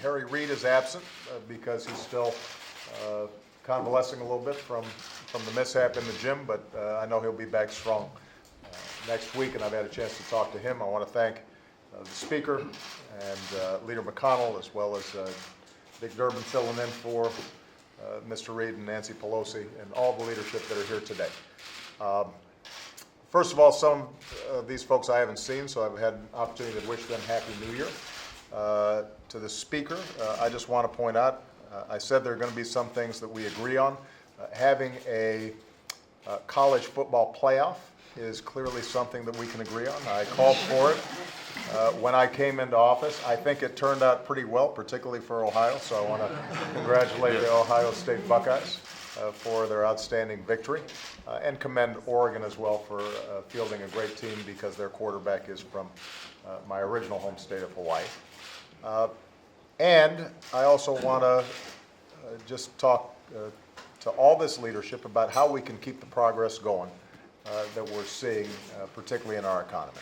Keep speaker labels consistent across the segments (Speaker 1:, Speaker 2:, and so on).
Speaker 1: Harry Reid is absent because he's still convalescing a little bit from the mishap in the gym, but I know he'll be back strong next week, and I've had a chance to talk to him. I want to thank the Speaker and Leader McConnell, as well as Dick Durbin filling in for Mr. Reid and Nancy Pelosi and all the leadership that are here today. First of all, some of these folks I haven't seen, so I've had an opportunity to wish them Happy New Year. To the Speaker, I just want to point out, I said there are going to be some things that we agree on. Having a college football playoff is clearly something that we can agree on. I called for it when I came into office. I think it turned out pretty well, particularly for Ohio, so I want to congratulate the Ohio State Buckeyes for their outstanding victory, and commend Oregon as well for fielding a great team, because their quarterback is from my original home state of Hawaii. And I also want to just talk to all this leadership about how we can keep the progress going that we're seeing, particularly in our economy.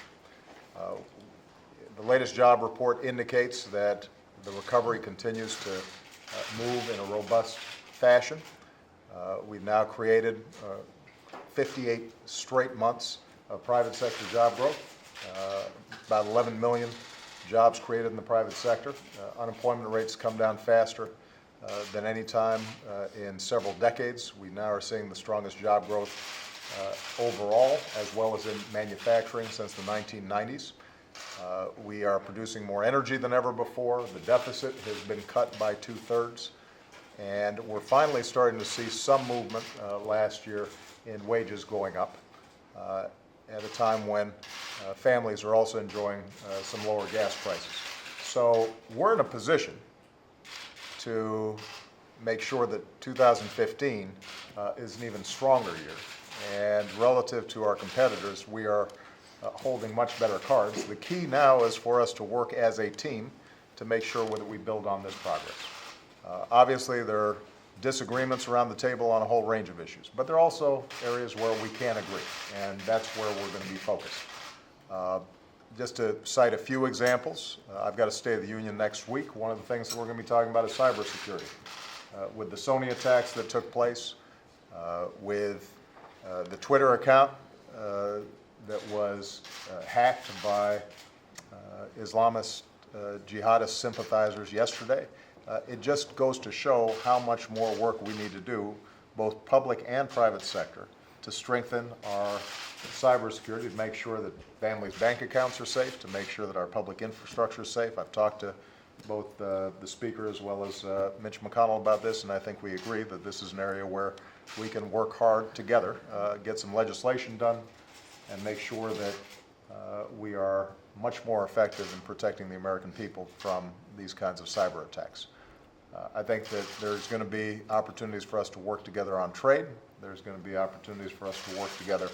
Speaker 1: The latest job report indicates that the recovery continues to move in a robust fashion. We've now created 58 straight months of private sector job growth, about 11 million jobs created in the private sector. Unemployment rates come down faster than any time in several decades. We now are seeing the strongest job growth overall, as well as in manufacturing, since the 1990s. We are producing more energy than ever before. The deficit has been cut by 2/3. And we're finally starting to see some movement last year in wages going up at a time when families are also enjoying some lower gas prices. So we're in a position to make sure that 2015 is an even stronger year. And relative to our competitors, we are holding much better cards. The key now is for us to work as a team to make sure that we build on this progress. Obviously, there are disagreements around the table on a whole range of issues, but there are also areas where we can agree, and that's where we're going to be focused. Just to cite a few examples, I've got a State of the Union next week. One of the things that we're going to be talking about is cybersecurity. With the Sony attacks that took place, with the Twitter account that was hacked by Islamist jihadist sympathizers yesterday, it just goes to show how much more work we need to do, both public and private sector, to strengthen our cybersecurity, to make sure that families' bank accounts are safe, to make sure that our public infrastructure is safe. I've talked to both the Speaker as well as Mitch McConnell about this, and I think we agree that this is an area where we can work hard together, get some legislation done, and make sure that we are much more effective in protecting the American people from these kinds of cyber attacks. I think that there's going to be opportunities for us to work together on trade. There's going to be opportunities for us to work together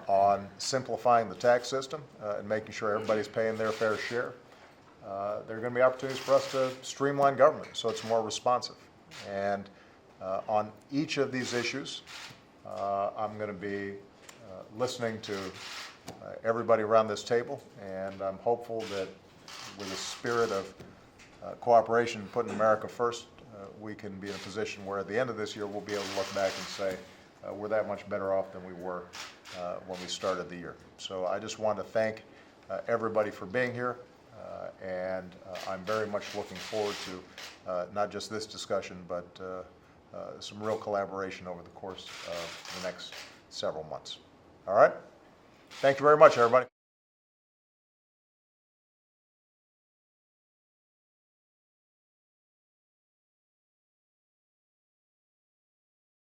Speaker 1: on simplifying the tax system and making sure everybody's paying their fair share. There are going to be opportunities for us to streamline government so it's more responsive. And on each of these issues, I'm going to be listening to everybody around this table, and I'm hopeful that with a spirit of cooperation and putting America first, we can be in a position where at the end of this year we'll be able to look back and say we're that much better off than we were when we started the year. So I just want to thank everybody for being here, and I'm very much looking forward to not just this discussion, but some real collaboration over the course of the next several months. All right? Thank you very much, everybody.